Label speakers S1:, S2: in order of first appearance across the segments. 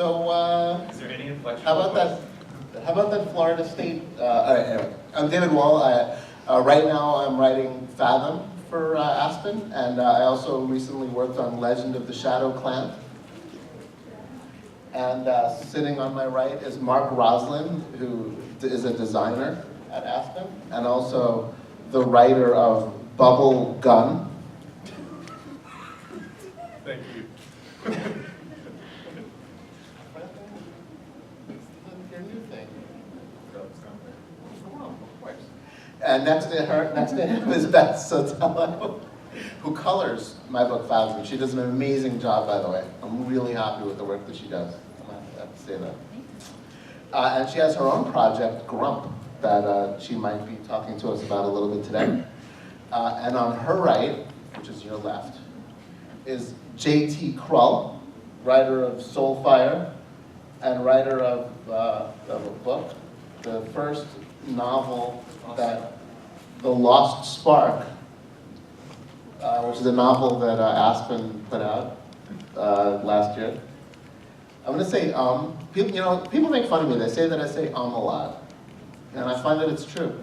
S1: So,
S2: is there any inflection?
S1: how about that Florida State? Anyway, I'm David Wohl. Right now I'm writing Fathom for Aspen, and I also recently worked on Legend of the Shadow Clan. And sitting on my right is Mark Roslan, who is a designer at Aspen, and also the writer of BubbleGun.
S2: Thank you.
S1: Your new thing. And next to him is Beth Sotelo, who colors my book Fathom. She does an amazing job, by the way. I'm really happy with the work that she does. I have to say that. And she has her own project, Grump, that she might be talking to us about a little bit today. And on her right, which is your left, is J.T. Krul, writer of Soulfire and writer of a book, the first novel that The Lost Spark, which is a novel that Aspen put out last year. I'm going to say people make fun of me. They say that I say a lot, and I find that it's true.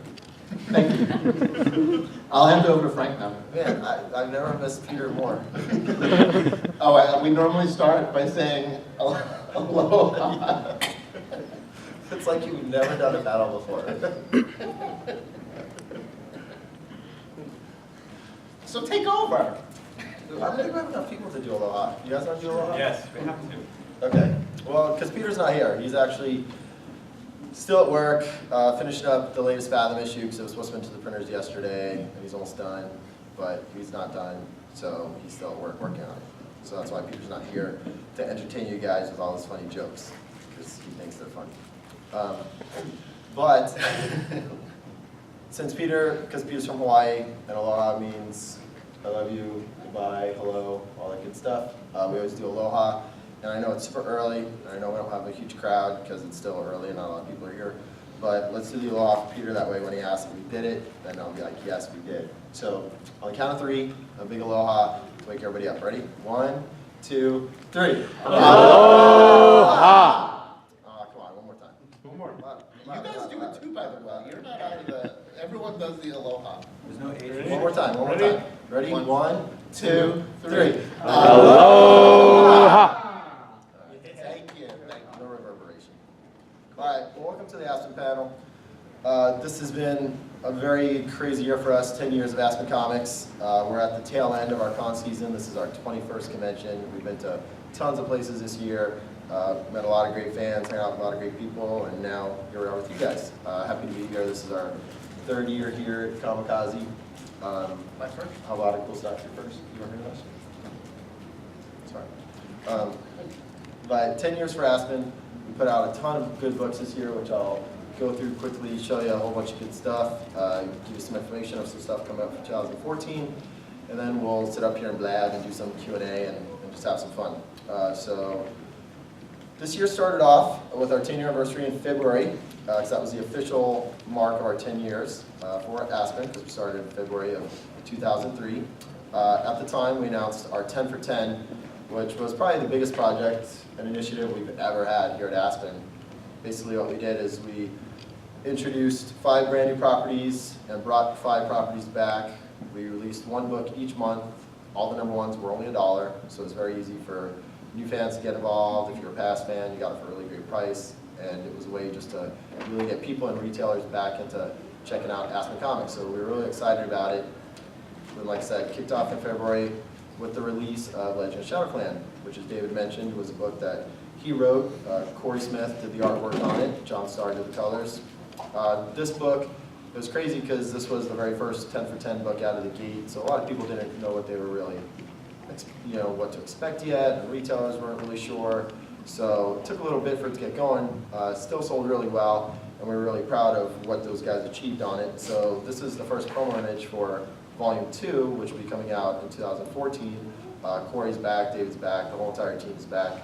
S1: Thank you. I'll hand it over to Frank now.
S3: Man, I've never missed Peter more.
S1: We normally start by saying aloha.
S3: It's like you've never done a battle before.
S1: So take over.
S3: I don't think we have enough people to do aloha. You guys want to do aloha?
S2: Yes, we have to.
S3: Okay. Well, because Peter's not here. He's actually still at work, finishing up the latest Fathom issue, because it was supposed to be to the printers yesterday, and he's almost done, but he's not done, so he's still at work working on it. So that's why Peter's not here to entertain you guys with all his funny jokes, because he thinks they're funny. But since because Peter's from Hawaii, and aloha means I love you, goodbye, hello, all that good stuff, we always do aloha. And I know it's super early, and I know we don't have a huge crowd because it's still early and not a lot of people are here. But let's do the aloha for Peter, that way when he asks if we did it, then I'll be like, yes, we did. So on the count of 3, a big aloha to wake everybody up. Ready? 1, 2, 3.
S1: Aloha!
S3: Come on, one more time.
S2: One more.
S1: You guys do it too, by the way. You're not out of the. Everyone does the aloha.
S2: There's no age.
S3: One more time, one more time. Ready? 1, 2, 3.
S1: Aloha! Thank you.
S3: No reverberation. All right, well, welcome to the Aspen panel. This has been a very crazy year for us, 10 years of Aspen Comics. We're at the tail end of our con season. This is our 21st convention. We've been to tons of places this year, met a lot of great fans, hung out with a lot of great people, and now here we are with you guys. Happy to be here. This is our 3rd year here at Comikaze.
S1: My first.
S3: A lot of cool stuff. Your first? You want to hear this? Sorry. But 10 years for Aspen. We put out a ton of good books this year, which I'll go through quickly, show you a whole bunch of good stuff, give you some information of some stuff coming up for 2014, and then we'll sit up here and blab and do some Q&A and just have some fun. So this year started off with our 10-year anniversary in February, because that was the official mark of our 10 years for Aspen, because we started in February of 2003. At the time, we announced our 10 for 10, which was probably the biggest project and initiative we've ever had here at Aspen. Basically what we did is we introduced 5 brand new properties and brought 5 properties back. We released 1 book each month. All the number 1s were only $1, so it's very easy for new fans to get involved. If you're a past fan, you got it for a really great price. And it was a way just to really get people and retailers back into checking out Aspen Comics. So we were really excited about it. And like I said, kicked off in February with the release of Legend of Shadow Clan, which, as David mentioned, was a book that he wrote. Corey Smith did the artwork on it. John Starr did the colors. This book, it was crazy because this was the very first 10 for 10 book out of the gate, so a lot of people didn't know what they were really, what to expect yet, and retailers weren't really sure. So it took a little bit for it to get going. Still sold really well, and we were really proud of what those guys achieved on it. So this is the first promo image for Volume 2, which will be coming out in 2014. Corey's back, David's back, the whole entire team's back.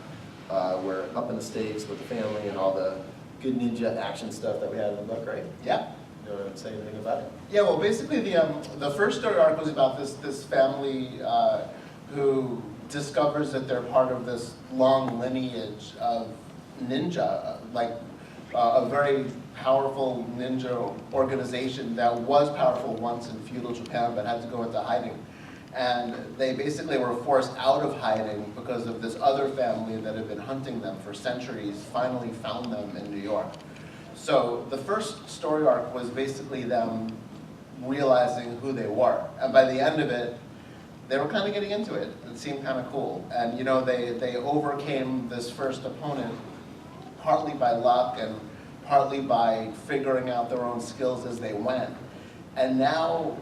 S3: We're up in the States with the family and all the good ninja action stuff that we had in the book, right?
S1: Yeah.
S3: You want to say anything about it?
S1: Yeah, well, basically the first story arc was about this family who discovers that they're part of this long lineage of ninja, like a very powerful ninja organization that was powerful once in feudal Japan but had to go into hiding. And they basically were forced out of hiding because of this other family that had been hunting them for centuries, finally found them in New York. So the first story arc was basically them realizing who they were. And by the end of it, they were kind of getting into it. It seemed kind of cool. And you know, they overcame this first opponent partly by luck and partly by figuring out their own skills as they went. And now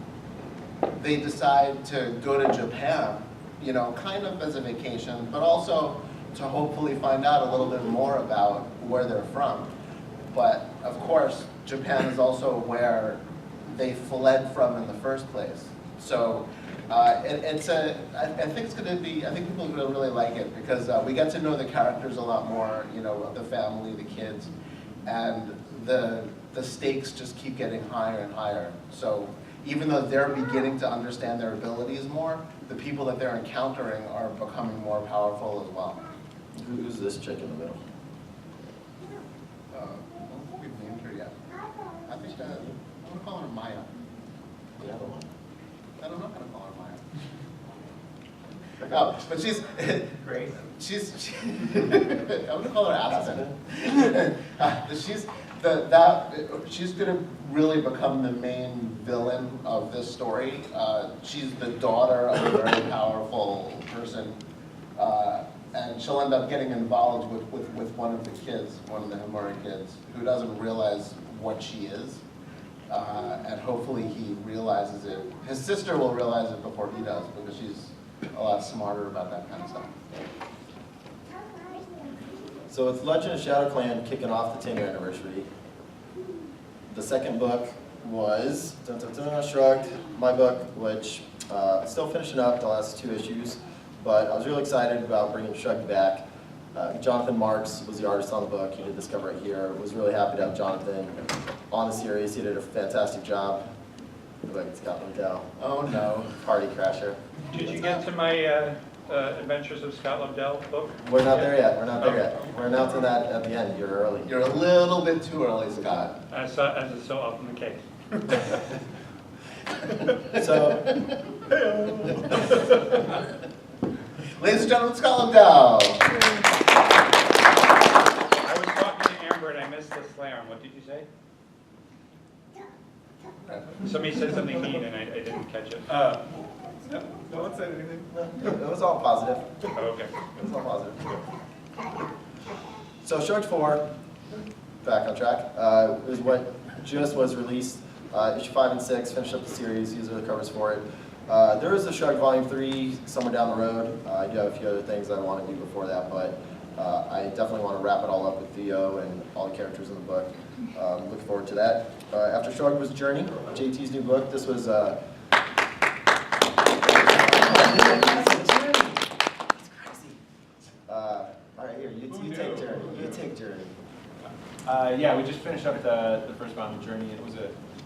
S1: they decide to go to Japan, you know, kind of as a vacation, but also to hopefully find out a little bit more about where they're from. But of course, Japan is also where they fled from in the first place. So I think it's going to be, I think people will really like it because we get to know the characters a lot more, you know, the family, the kids, and the stakes just keep getting higher and higher. So even though they're beginning to understand their abilities more, the people that they're encountering are becoming more powerful as well.
S3: Who's this chick in the middle?
S1: I don't think we've named her yet. I think I'm going to call her Maya.
S3: The other one.
S1: I don't know how to call her Maya. Oh, but she's
S2: Great.
S1: I'm going to call her Aspen. She's going to really become the main villain of this story. She's the daughter of a very powerful person, and she'll end up getting involved with one of the kids, one of the Himura kids, who doesn't realize what she is, and hopefully he realizes it. His sister will realize it before he does, because she's a lot smarter about that kind of stuff.
S3: So with Legend of Shadow Clan kicking off the 10-year anniversary, the second book was Shrugged, my book, which still finishing up the last 2 issues, but I was really excited about bringing Shrugged back. Jonathan Marks was the artist on the book. He did this cover right here. Was really happy to have Jonathan on the series. He did a fantastic job. Look, it's got Liddell. Oh no, Party Crasher.
S4: Did you get to my Adventures of Scott Lobdell book?
S3: We're not there yet. We're not there yet. We're announcing that at the end. You're early.
S1: You're a little bit too early, Scott.
S4: As is so often the case.
S3: So,
S1: ladies and gentlemen, Scott Lobdell.
S4: I was talking to Amber and I missed the slam. What did you say? Somebody said something mean and I didn't catch it.
S2: No one said anything.
S3: it was all positive.
S4: Oh, okay.
S3: It was all positive. So, Shrugged 4, back on track, is what just was released. Issue 5 and 6, finished up the series. These are the covers for it. There is a Shrugged Volume 3 somewhere down the road. I do have a few other things I want to do before that, but I definitely want to wrap it all up with Theo and all the characters in the book. Looking forward to that. After Shrugged was Jirni, JT's new book. This was all right, here, you take Jirni. You take Jirni.
S5: Yeah, we just finished up the first round of Journey.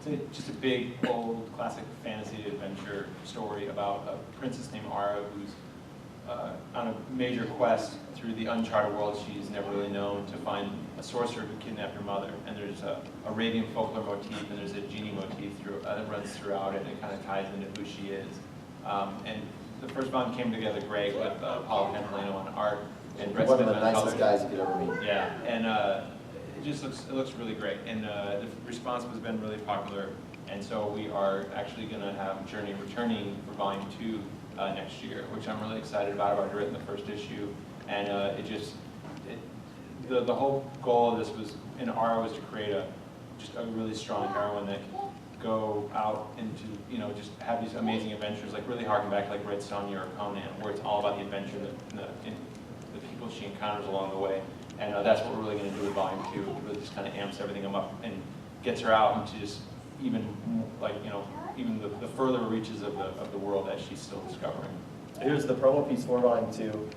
S5: It's just a big, old, classic fantasy adventure story about a princess named Ara who's on a major quest through the uncharted world she's never really known to find a sorcerer who kidnapped her mother. And there's a Arabian folklore motif and there's a genie motif that runs throughout it, and it kind of ties into who she is. And the first round came together great with Paulo Pantaleno on art and Brett
S3: One
S5: Smith
S3: of the
S5: on
S3: nicest
S5: colors.
S3: guys you could ever meet.
S5: Yeah, and it looks really great, and the response has been really popular, and so we are actually going to have Journey returning for Volume 2 next year, which I'm really excited about. I've already written the first issue, and the whole goal of this was in Ara was to create just a really strong heroine that could go out into, just have these amazing adventures, like really harken back like Red Sonja or Conan, where it's all about the adventure and the people she encounters along the way. And that's what we're really going to do with Volume 2. It really just kind of amps everything up and gets her out into just even even the further reaches of the world that she's still discovering.
S3: Here's the promo piece for Volume 2.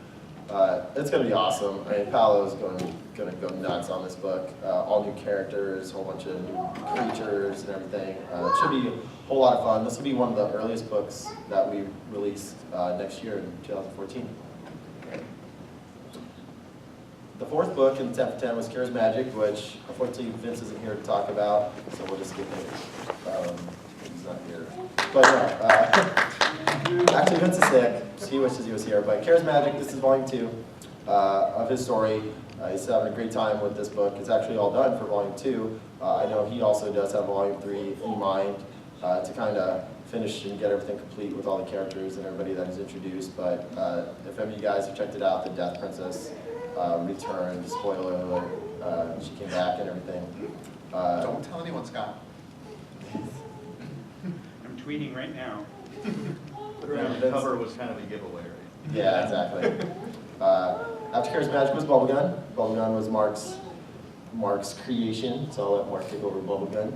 S3: It's going to be awesome. I mean, Paolo's going to go nuts on this book. All new characters, a whole bunch of new creatures and everything. It should be a whole lot of fun. This will be one of the earliest books that we release next year in 2014. The fourth book in 10 for 10 was Charismagic, which unfortunately Vince isn't here to talk about, so we'll just skip it. He's not here. But actually Vince is sick, so he wishes he was here. But Charismagic, this is volume 2 of his story. He's having a great time with this book. It's actually all done for volume 2. I know he also does have volume 3 in mind to kind of finish and get everything complete with all the characters and everybody that he's introduced. But if any of you guys have checked it out, the Death Princess returned, spoiler alert, she came back and everything.
S1: Don't tell anyone, Scott.
S2: I'm tweeting right now.
S6: The cover was kind of a giveaway, right?
S3: Yeah, exactly. After Charismagic was BubbleGun. BubbleGun was Mark's creation, so I'll let Mark take over BubbleGun.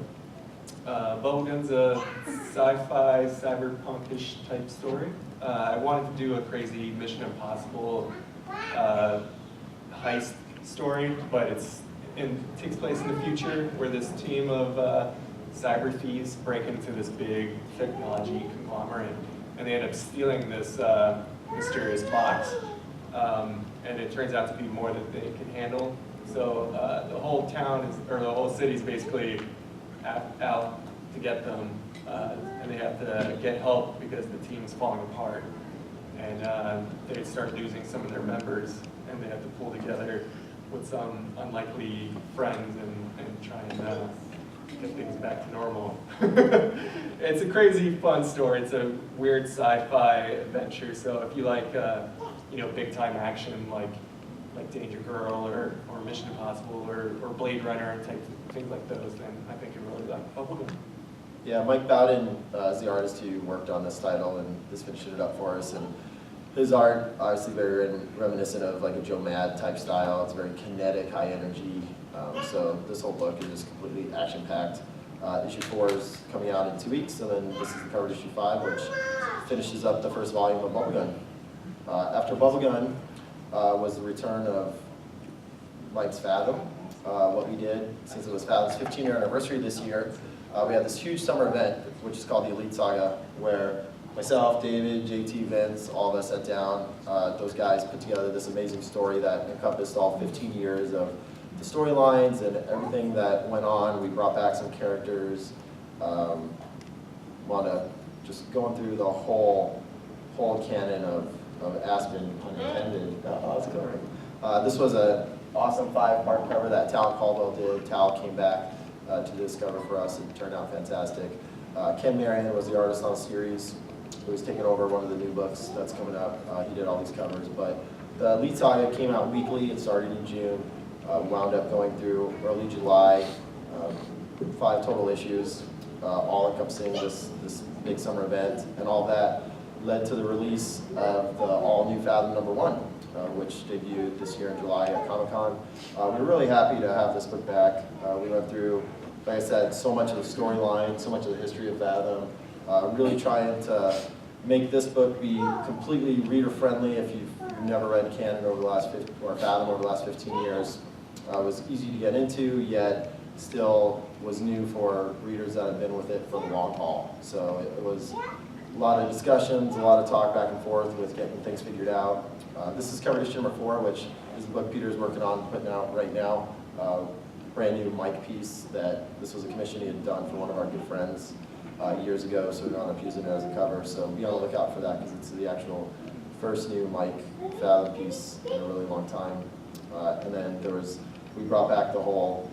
S7: BubbleGun's a sci-fi, cyberpunk-ish type story. I wanted to do a crazy Mission Impossible heist story, but it takes place in the future where this team of cyber thieves break into this big technology conglomerate, and they end up stealing this mysterious box. And it turns out to be more than they can handle. So the whole town or the whole city is basically out to get them, and they have to get help because the team's falling apart. And they start losing some of their members, and they have to pull together with some unlikely friends and try and get things back to normal. It's a crazy, fun story. It's a weird sci-fi adventure. So if you like, big time action like Danger Girl or Mission Impossible or Blade Runner and things like those, then I think you really like BubbleGun.
S3: Yeah, Mike Bowden is the artist who worked on this title and is finishing it up for us. And his art, obviously very reminiscent of like a Joe Mad type style. It's very kinetic, high energy. So this whole book is just completely action-packed. Issue 4 is coming out in 2 weeks, and then this is the cover to issue 5, which finishes up the first volume of BubbleGun. After BubbleGun was the return of Mike's Fathom. What we did, since it was Fathom's 15-year anniversary this year, we had this huge summer event, which is called the Elite Saga, where myself, David, JT, Vince, all of us sat down. Those guys put together this amazing story that encompassed all 15 years of the storylines and everything that went on. We brought back some characters. Want to just going through the whole canon of Aspen, unintended. This was an awesome 5-part cover that Tal Caldwell did. Tal came back to do this cover for us. It turned out fantastic. Ken Marion was the artist on the series, who was taking over one of the new books that's coming up. He did all these covers, but the Elite Saga came out weekly. It started in June, wound up going through early July, 5 total issues, all encompassing this big summer event, and all that led to the release of the all-new Fathom #1, which debuted this year in July at Comic-Con. We're really happy to have this book back. We went through, like I said, so much of the storyline, so much of the history of Fathom, really trying to make this book be completely reader-friendly if you've never read canon over the last Fathom over the last 15 years. It was easy to get into, yet still was new for readers that have been with it for the long haul. So it was a lot of discussions, a lot of talk back and forth with getting things figured out. This is cover issue #4, which is the book Peter's working on putting out right now. Brand new Mike piece that this was a commission he had done for one of our good friends years ago, so we wound up using it as a cover. So be on the lookout for that because it's the actual first new Mike Fathom piece in a really long time. And then we brought back the whole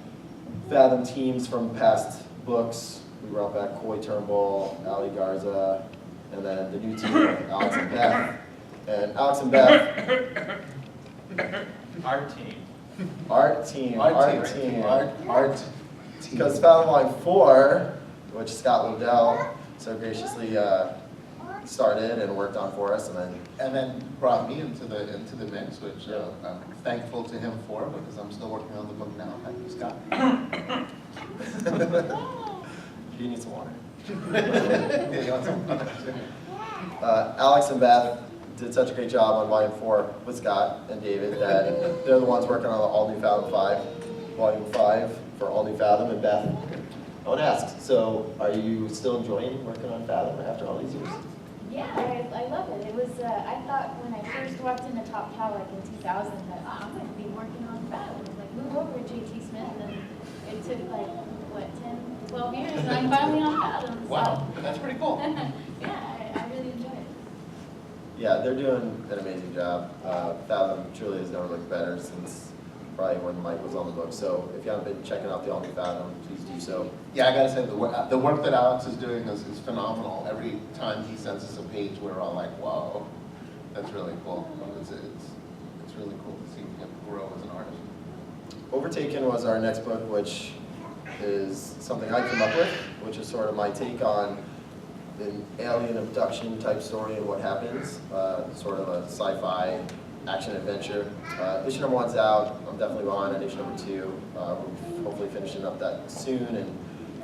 S3: Fathom teams from past books. We brought back Coy Turnbull, Ali Garza, and then the new team of Alex and Beth. And Alex and Beth.
S5: Art team.
S3: Art team.
S1: Team.
S3: Because Fathom Line 4, which Scott Lodell so graciously started and worked on for us,
S1: And then brought me into the mix, which I'm thankful to him for because I'm still working on the book now. Thank you, Scott.
S3: You need some water.
S1: Yeah, you want some?
S3: Alex and Beth did such a great job on Volume 4 with Scott and David that they're the ones working on the All New Fathom 5, Volume 5 for All New Fathom. And Beth, I want to ask, so are you still enjoying working on Fathom after all these years?
S8: Yeah, I love it. It was, I thought when I first walked into Top Cow like in 2000 that I'm going to be working on Fathom. Like, move over to J.T. Smith, and it took like, what, 10, 12 years, and I'm finally on Fathom. So.
S1: Wow, that's pretty cool.
S8: Yeah, I really enjoy it.
S3: Yeah, they're doing an amazing job. Fathom truly has never looked better since probably when Mike was on the book. So if you haven't been checking out the all new Fathom, please do so.
S1: Yeah, I gotta say, the work that Alex is doing is phenomenal. Every time he sends us a page, we're all like, whoa, that's really cool. It's really cool to see him grow as an artist.
S3: Overtaken was our next book, which is something I came up with, which is sort of my take on an alien abduction type story and what happens, sort of a sci-fi action adventure. Issue number 1's out. I'm definitely behind on issue number 2. We're hopefully finishing up that soon and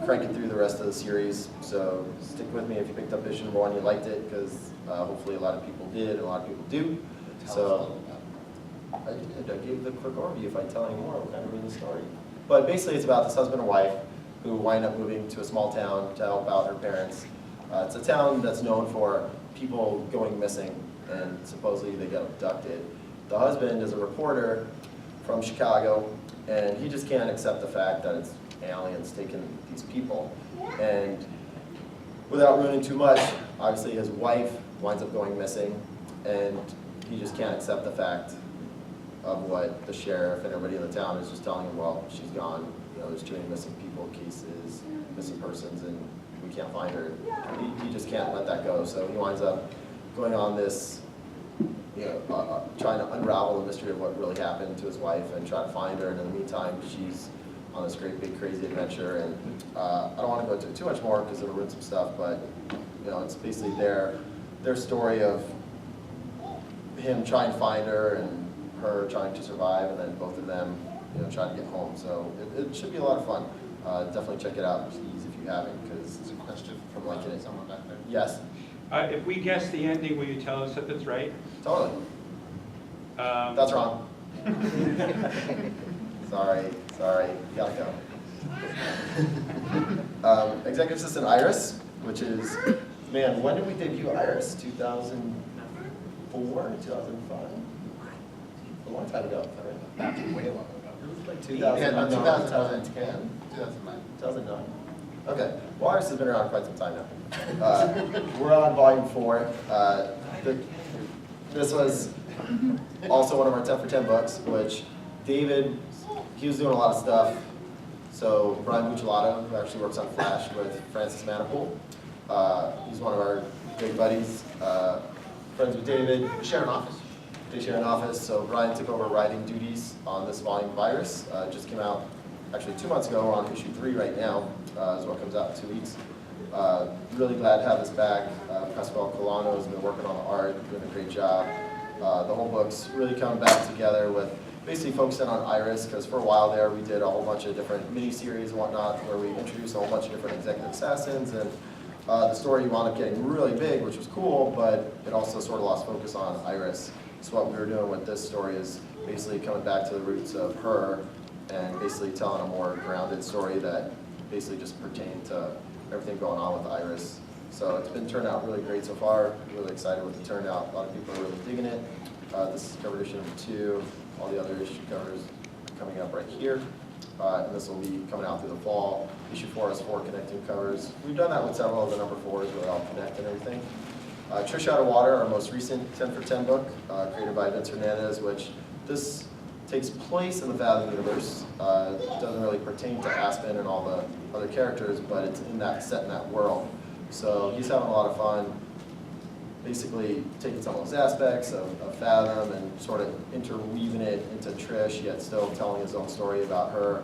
S3: cranking through the rest of the series. So stick with me if you picked up issue number 1, you liked it, because hopefully a lot of people did and a lot of people do.
S1: Tell us a
S3: So
S1: little about it.
S3: I gave the quick overview. If I tell any more, we'll kind of read the story. But basically it's about this husband and wife who wind up moving to a small town to help out her parents. It's a town that's known for people going missing, and supposedly they get abducted. The husband is a reporter from Chicago, and he just can't accept the fact that it's aliens taking these people. And without ruining too much, obviously his wife winds up going missing, and he just can't accept the fact of what the sheriff and everybody in the town is just telling him, well, she's gone. You know, there's too many missing people cases, missing persons, and we can't find her. He just can't let that go. So he winds up going on this, trying to unravel the mystery of what really happened to his wife and try to find her. And in the meantime, she's on this great big crazy adventure. And I don't want to go into too much more because it'll ruin some stuff, but it's basically their story of him trying to find her and her trying to survive, and then both of them trying to get home. So it should be a lot of fun. Definitely check it out, please, if you haven't, because
S1: There's a question
S3: from liking it.
S1: someone back there.
S3: Yes,
S4: If we guess the ending, will you tell us if it's right?
S3: totally. That's wrong. Sorry, gotta go. Executive Assistant Iris, which is, man, when did we debut Iris? 2004, 2005? A long time ago, right?
S1: That's way long ago.
S3: It was like
S1: 2009.
S3: 2010,
S1: 2009.
S3: 2009. Okay, well, Iris has been around quite some time now. We're on volume 4. This was also one of our 10 for 10 books, which David, he was doing a lot of stuff. So Brian Bucciolato, who actually works on Flash with Francis Manipool, he's one of our big buddies, friends with David.
S1: We share an office.
S3: They share an office, so Brian took over writing duties on this volume of Iris. It just came out actually 2 months ago. We're on issue 3 right now, is what comes out in 2 weeks. Really glad to have this back. Pasquale Colano has been working on the art, doing a great job. The whole book's really coming back together with basically focusing on Iris, because for a while there we did a whole bunch of different mini-series and whatnot where we introduced a whole bunch of different executive assassins, and the story wound up getting really big, which was cool, but it also sort of lost focus on Iris. So what we were doing with this story is basically coming back to the roots of her and basically telling a more grounded story that basically just pertained to everything going on with Iris. So it's been turned out really great so far. Really excited with the turnout. A lot of people are really digging it. This is cover issue number 2. All the other issue covers coming up right here. And this will be coming out through the fall. Issue 4 has 4 connecting covers. We've done that with several of the number 4s where they all connect and everything. Trish Out of Water, our most recent 10 for 10 book, created by Vince Hernandez, which this takes place in the Fathom universe. It doesn't really pertain to Aspen and all the other characters, but it's set in that world. So he's having a lot of fun, basically taking some of those aspects of Fathom and sort of interweaving it into Trish, yet still telling his own story about her.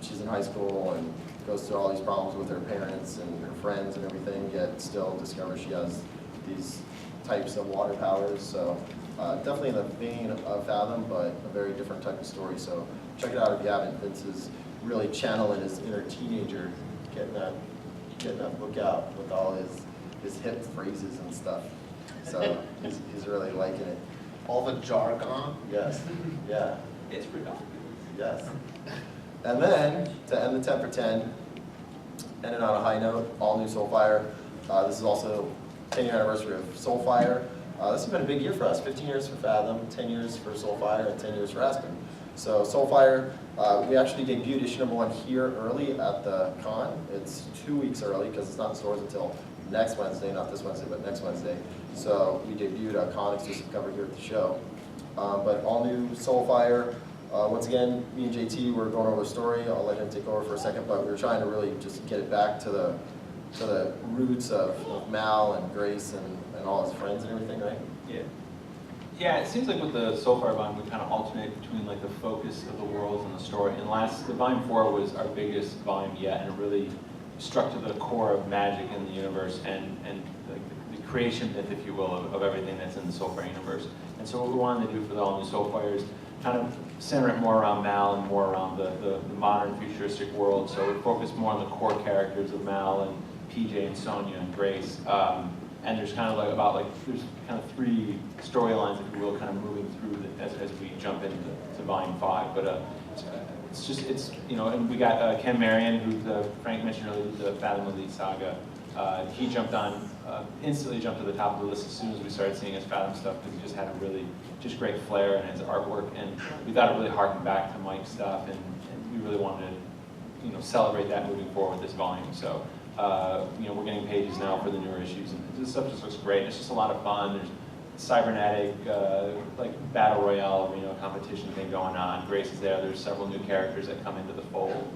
S3: She's in high school and goes through all these problems with her parents and her friends and everything, yet still discovers she has these types of water powers. So definitely in the vein of Fathom, but a very different type of story. So check it out if you haven't. Vince is really channeling his inner teenager, getting that book out with all his hip phrases and stuff. So he's really liking it.
S1: All the jargon.
S3: Yes, yeah.
S5: It's productive.
S3: Yes. And then, to end the 10 for 10, ending on a high note, all new Soulfire. This is also 10-year anniversary of Soulfire. This has been a big year for us, 15 years for Fathom, 10 years for Soulfire, and 10 years for Aspen. So Soulfire, we actually debuted issue number 1 here early at the con. It's 2 weeks early because it's not in stores until next Wednesday, not this Wednesday, but next Wednesday. So we debuted a con exclusive cover here at the show. But all new Soulfire. Once again, me and JT were going over the story. I'll let him take over for a second, but we were trying to really just get it back to the roots of Mal and Grace and all his friends and everything, right?
S5: Yeah. Yeah, it seems like with the Soulfire volume, we kind of alternate between like the focus of the worlds and the story. And the volume 4 was our biggest volume yet, and it really struck to the core of magic in the universe and like the creation myth, if you will, of everything that's in the Soulfire universe. And so what we wanted to do for the all new Soulfire is kind of center it more around Mal and more around the modern futuristic world. So we focus more on the core characters of Mal and PJ and Sonia and Grace. And there's kind of there's kind of 3 storylines, if you will, kind of moving through as we jump into volume 5. But and we got Ken Marion, who Frank mentioned earlier, the Fathom Elite Saga. He instantly jumped to the top of the list as soon as we started seeing his Fathom stuff, because he just had a really great flair in his artwork, and we thought it really harkened back to Mike's stuff, and we really wanted to celebrate that moving forward with this volume. So we're getting pages now for the newer issues, and this stuff just looks great. It's just a lot of fun. There's cybernetic, like battle royale arena competition thing going on. Grace is there. There's several new characters that come into the fold.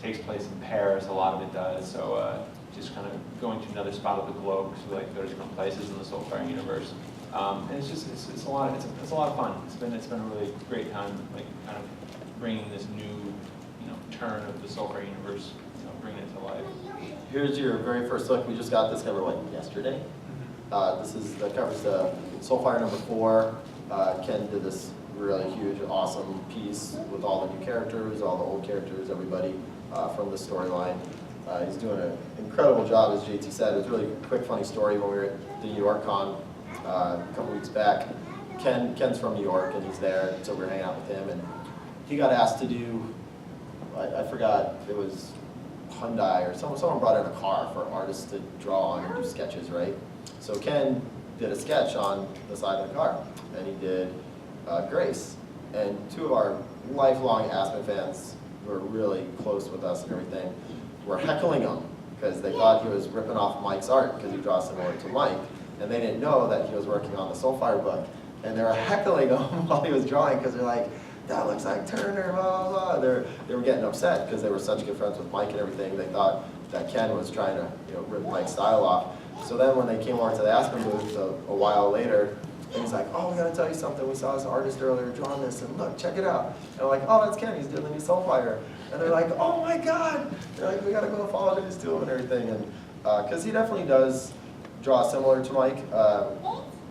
S5: Takes place in Paris. A lot of it does. So just kind of going to another spot of the globe, because we like to go to different places in the Soulfire universe. And it's a lot of fun. It's been a really great time, like kind of bringing this new turn of the Soulfire universe, bringing it to life.
S3: Here's your very first look. We just got this cover yesterday. This is the cover's the Soulfire number 4. Ken did this really huge, awesome piece with all the new characters, all the old characters, everybody from the storyline. He's doing an incredible job, as JT said. It was a really quick, funny story when we were at the New York Con a couple weeks back. Ken's from New York, and he's there, so we were hanging out with him, and he got asked to do, I forgot, it was Hyundai or someone brought in a car for artists to draw on and do sketches, right? So Ken did a sketch on the side of the car, and he did Grace. And 2 of our lifelong Aspen fans who are really close with us and everything were heckling him because they thought he was ripping off Mike's art because he draws similar to Mike, and they didn't know that he was working on the Soulfire book. And they were heckling him while he was drawing because they're like, that looks like Turner, blah, blah, blah. They were getting upset because they were such good friends with Mike and everything. They thought that Ken was trying to rip Mike's style off. So then when they came over to the Aspen booth a while later, and he's like, oh, we gotta tell you something. We saw this artist earlier drawing this, and look, check it out. And we're like, oh, that's Ken, he's doing the new Soulfire. And they're like, oh my God. They're like, we gotta go apologize to him and everything. And because he definitely does draw similar to Mike.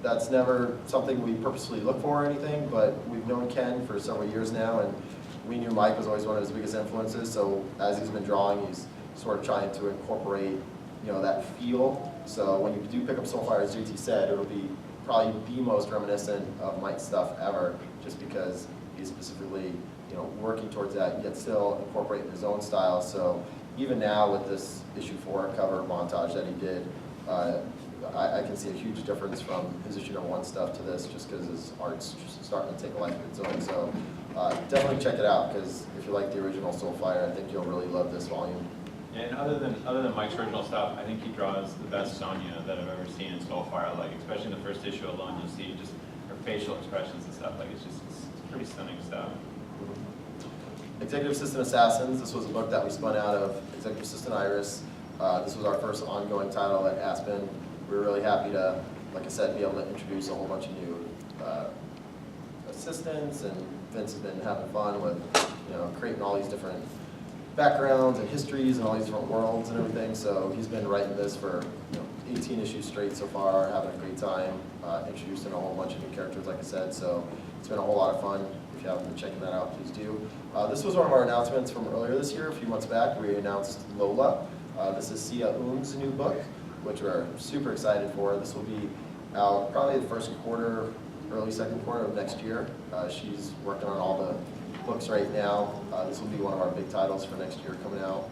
S3: That's never something we purposely look for or anything, but we've known Ken for several years now, and we knew Mike was always one of his biggest influences. So as he's been drawing, he's sort of trying to incorporate, that feel. So when you do pick up Soulfire, as JT said, it'll be probably the most reminiscent of Mike's stuff ever, just because he's specifically, working towards that, yet still incorporating his own style. So even now with this issue 4 cover montage that he did, I can see a huge difference from his issue number 1 stuff to this, just because his art's just starting to take a life of its own. So definitely check it out, because if you like the original Soulfire, I think you'll really love this volume.
S5: Yeah, and other than Mike's original stuff, I think he draws the best Sonia that I've ever seen in Soulfire. Like, especially in the first issue alone, you'll see just her facial expressions and stuff. Like, it's pretty stunning stuff.
S3: Executive Assistant Assassins. This was a book that we spun out of Executive Assistant Iris. This was our first ongoing title at Aspen. We were really happy to, like I said, be able to introduce a whole bunch of new assistants, and Vince has been having fun with, creating all these different backgrounds and histories and all these different worlds and everything. So he's been writing this for 18 issues straight so far, having a great time, introducing a whole bunch of new characters, like I said. So it's been a whole lot of fun. If you haven't been checking that out, please do. This was one of our announcements from earlier this year, a few months back. We announced Lola. This is Sia Oom's new book, which we're super excited for. This will be out probably the first quarter, early second quarter of next year. She's working on all the books right now. This will be one of our big titles for next year coming out.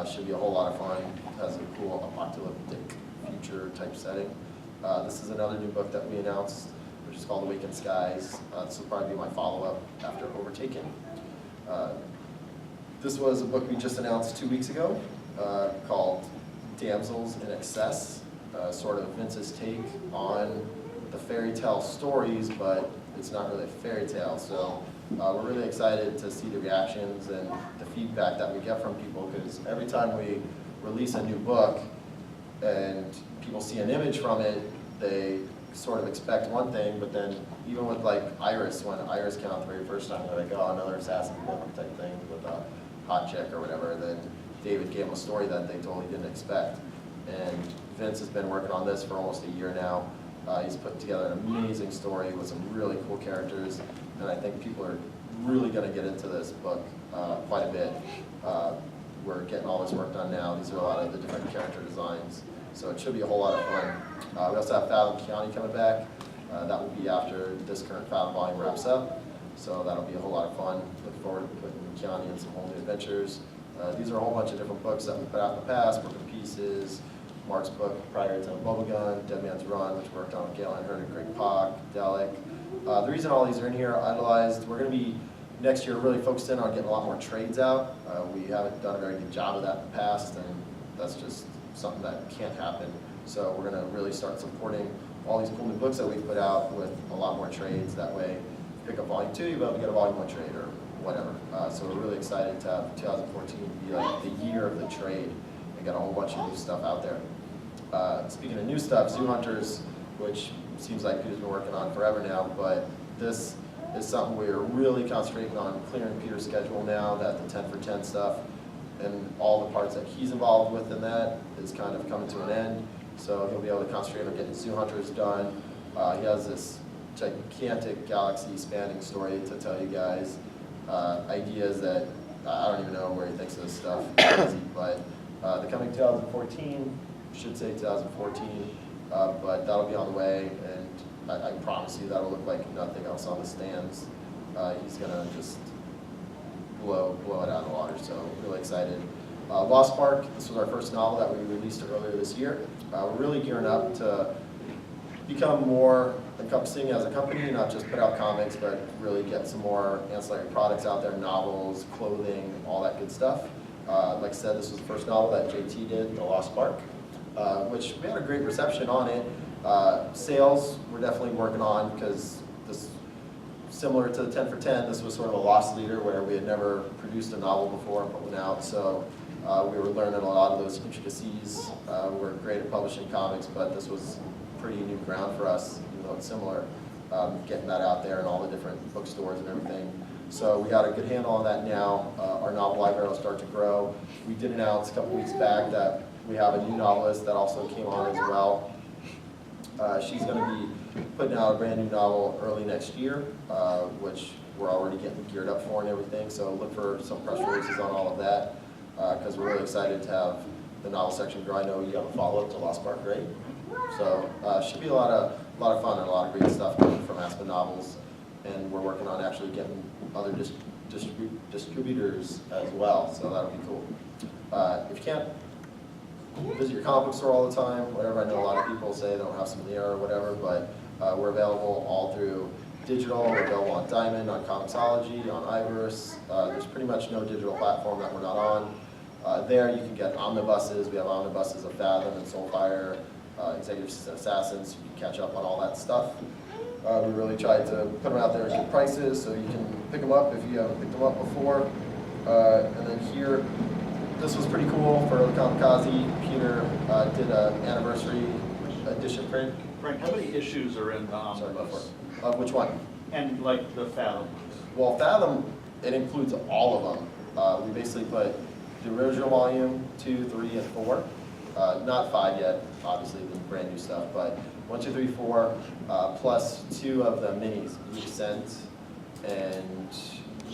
S3: Should be a whole lot of fun. Has a cool apocalyptic future type setting. This is another new book that we announced, which is called Awakened Skies. This will probably be my follow-up after Overtaken. This was a book we just announced 2 weeks ago called Damsels in Excess, sort of Vince's take on the fairy tale stories, but it's not really a fairy tale. So we're really excited to see the reactions and the feedback that we get from people, because every time we release a new book and people see an image from it, they sort of expect one thing, but then even with like Iris, when Iris came out the very first time, they're like, oh, another assassin book type thing with a hot chick or whatever. Then David gave them a story that they totally didn't expect. And Vince has been working on this for almost a year now. He's put together an amazing story with some really cool characters, and I think people are really going to get into this book quite a bit. We're getting all this work done now. These are a lot of the different character designs, so it should be a whole lot of fun. We also have Fathom County coming back. That will be after this current Fathom volume wraps up, so that'll be a whole lot of fun. Look forward to putting County in some whole new adventures. These are a whole bunch of different books that we put out in the past, Broken Pieces, Mark's book prior to BubbleGun, Dead Man's Run, which we worked on with Gail and Herndon, Greg Pak, Delic. The reason all these are in here, Idolized, we're going to be next year really focused in on getting a lot more trades out. We haven't done a very good job of that in the past, and that's just something that can't happen. So we're going to really start supporting all these cool new books that we've put out with a lot more trades. That way, if you pick up volume 2, you'll be able to get a volume 1 trade or whatever. So we're really excited to have 2014 be like the year of the trade and get a whole bunch of new stuff out there. Speaking of new stuff, Zoo Hunters, which seems like Peter's been working on forever now, but this is something we're really concentrating on clearing Peter's schedule now that the 10 for 10 stuff and all the parts that he's involved with in that is kind of coming to an end. So he'll be able to concentrate on getting Zoo Hunters done. He has this gigantic galaxy spanning story to tell you guys. Ideas that I don't even know where he thinks of this stuff, but they're coming 2014, should say 2014, but that'll be on the way, and I promise you that'll look like nothing else on the stands. He's gonna just blow it out of the water, so really excited. Lost Spark, this was our first novel that we released earlier this year. We're really gearing up to become more encompassing as a company, not just put out comics, but really get some more ancillary products out there, novels, clothing, all that good stuff. Like I said, this was the first novel that JT did, The Lost Spark, which we had a great reception on it. Sales we're definitely working on, because this, similar to the 10 for 10, this was sort of a loss leader where we had never produced a novel before and put one out, so we were learning a lot of those intricacies. We're great at publishing comics, but this was pretty new ground for us, even though it's similar, getting that out there in all the different bookstores and everything. So we got a good handle on that now. Our novel library will start to grow. We did announce a couple weeks back that we have a new novelist that also came on as well. She's going to be putting out a brand new novel early next year, which we're already getting geared up for and everything. So look for some press releases on all of that, because we're really excited to have the novel section grow. I know you have a follow-up to Lost Spark, right? So should be a lot of fun and a lot of great stuff coming from Aspen Novels, and we're working on actually getting other distributors as well. So that'll be cool. If you can't visit your comic book store all the time, whatever. I know a lot of people say they don't have some there or whatever, but we're available all through digital. We're available on Diamond, on Comixology, on Iverse. There's pretty much no digital platform that we're not on. There you can get omnibuses. We have omnibuses of Fathom and Soulfire, Executive Assistant Assassins. You can catch up on all that stuff. We really tried to put them out there at good prices so you can pick them up if you haven't picked them up before. And then here, this was pretty cool for the Comikaze. Peter did an anniversary edition print.
S6: Frank, how many issues are in the omnibus?
S3: Which one?
S6: And like the Fathom?
S3: Well, Fathom, it includes all of them. We basically put the original volume, 2, 3, and 4. Not 5 yet, obviously, the brand new stuff, but 1, 2, 3, 4, plus 2 of the minis, Descent and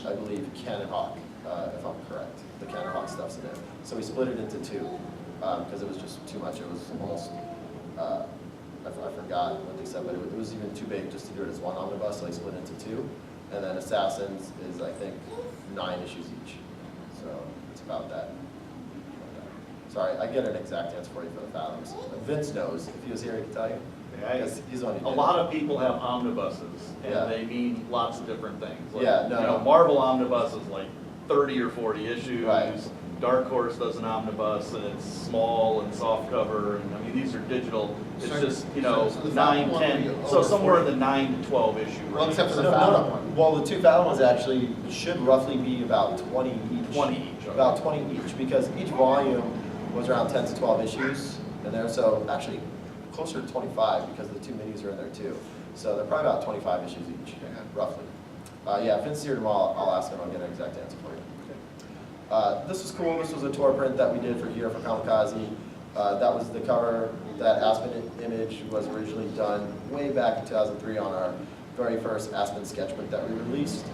S3: I believe Cannon Hawk, if I'm correct. The Cannon Hawk stuff's in there. So we split it into 2 because it was just too much. It was almost, I forgot what they said, but it was even too big just to do it as one omnibus, so they split it into 2. And then Assassins is, I think, 9 issues each. So it's about that. Sorry, I get an exact answer for you for the Fathoms. Vince knows. If he was here, he could tell you. Because he's on.
S6: A lot of people have omnibuses,
S3: Yeah.
S6: and they mean lots of different things. Like,
S3: Yeah, no,
S6: you know,
S3: no.
S6: Marvel omnibus is like 30 or 40 issues.
S3: Right.
S6: Dark Horse does an omnibus, and it's small and soft cover, and I mean, these are digital. It's
S1: So-
S6: just, you know,
S1: so the
S6: 9,
S1: Falcon one
S6: 10,
S1: would be
S6: so
S1: over
S6: somewhere in
S1: 40.
S6: the 9 to 12 issue
S1: Well,
S6: range.
S1: except for the
S3: No,
S1: Falcon
S3: no.
S1: one.
S3: Well, the two Fallon ones actually should roughly be about 20 each.
S6: 20 each, okay.
S3: About 20 each, because each volume was around 10 to 12 issues, and they're so actually closer to 25 because the two minis are in there too. So they're probably about 25 issues each, roughly. Yeah, if Vince's here tomorrow, I'll ask him, I'll get an exact answer for you. This was cool, this was a tour print that we did for here for Comikaze. That was the cover, that Aspen image was originally done way back in 2003 on our very first Aspen sketchbook that we released.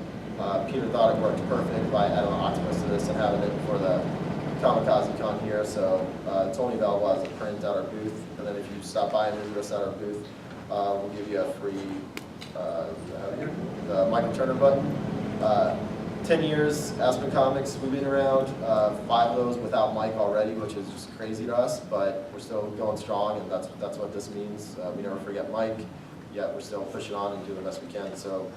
S3: Peter thought it worked perfect by adding an octopus to this and having it for the Comikaze Con here, so it's only available as a print at our booth, and then if you stop by and visit us at our booth, we'll give you a free, the Michael Turner button. 10 years, Aspen Comics, we've been around, 5 of those without Mike already, which is just crazy to us, but we're still going strong, and that's what this means. We never forget Mike, yet we're still pushing on and doing the best we can, so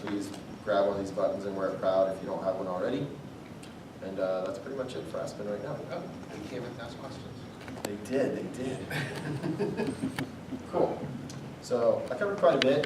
S3: please grab one of these buttons and wear it proud if you don't have one already. And that's pretty much it for Aspen right now.
S1: Oh, they came in to ask questions.
S3: They did. Cool. So I covered quite a bit.